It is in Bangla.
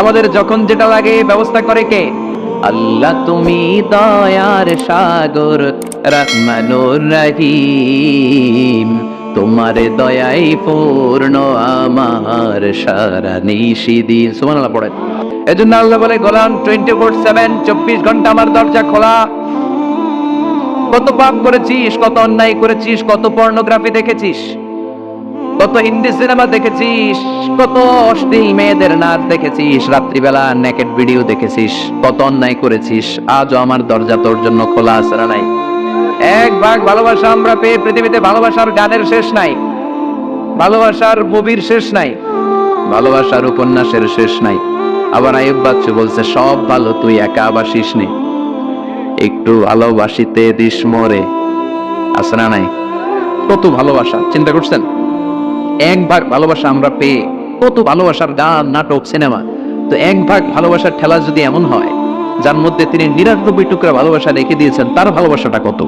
আমাদের যখন যেটা লাগে ব্যবস্থা করে কে? আল্লাহ তুমি দয়ার সাগর, রহমানুর রহিম, তোমার দয়াই পূর্ণ আমার সারা নিশিদিন। সুবহানাল্লাহ পড়েন। এজন্য আল্লাহ বলে গোলাম 24/7 24 ঘন্টা আমার দরজা খোলা। কত পাপ করেছিস, কত অন্যায় করেছিস, কত পর্নোগ্রাফি দেখেছিস, কত হিন্দি সিনেমা দেখেছিস, কত অশ্লীল মেয়েদের নাচ দেখেছিস, রাত্রিবেলা নেকেড ভিডিও দেখেছিস, কত অন্যায় করেছিস, আজও আমার দরজা তোর জন্য খোলা আছে না নাই? এক ভাগ ভালোবাসা আমরা পেয়ে পৃথিবীতে ভালোবাসার গানের শেষ নাই, ভালোবাসার মুভির শেষ নাই, ভালোবাসার উপন্যাসের শেষ নাই। আবার আইয়ুব বাচ্চু বলছে সব ভালো তুই একা বাসিস নি, একটু ভালোবাসিতে দিস মরে, আছে না নাই? কত ভালোবাসা, চিন্তা করছেন? এক ভাগ ভালোবাসা আমরা পেয়ে কত ভালোবাসার গান, নাটক, সিনেমা। তো এক ভাগ ভালোবাসার ঠেলা যদি এমন হয় যার মধ্যে তিনি 99 টুকরা ভালোবাসা রেখে দিয়েছেন, তার ভালোবাসাটা কত?